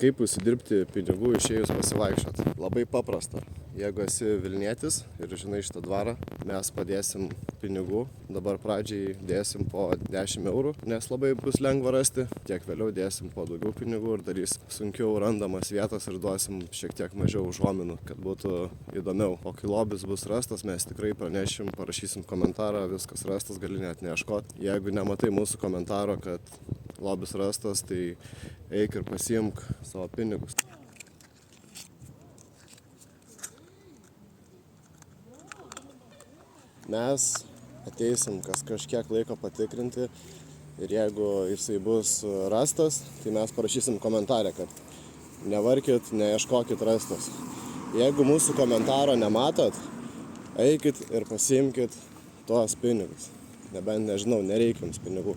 Kaip užsidirbti pinigų išėjus pasivaikščioti? Labai paprasta. Jeigu esi Vilnietis ir žinai šitą dvarą, mes padėsim pinigų. Dabar pradžiai dėsim po 10 eurų, nes labai bus lengva rasti. Tiek vėliau dėsim po daugiau pinigų ir darys sunkiau randamas vietas ir duosim šiek tiek mažiau užuominų, kad būtų įdomiau. O kai lobis bus rastas, mes tikrai pranešim, parašysim komentarą, viskas rastas, gali net neieškoti. Jeigu nematai mūsų komentaro, kad lobis rastas, tai eik ir pasiimk savo pinigus. Mes ateisim kas kažkiek laiko patikrinti ir jeigu jisai bus rastas, tai mes parašysim komentarę, kad nevarkit, neieškokit rastas. Jeigu mūsų komentaro nematot, eikit ir pasiimkit tuos pinigus. Nebent, nežinau, nereikia jums pinigų.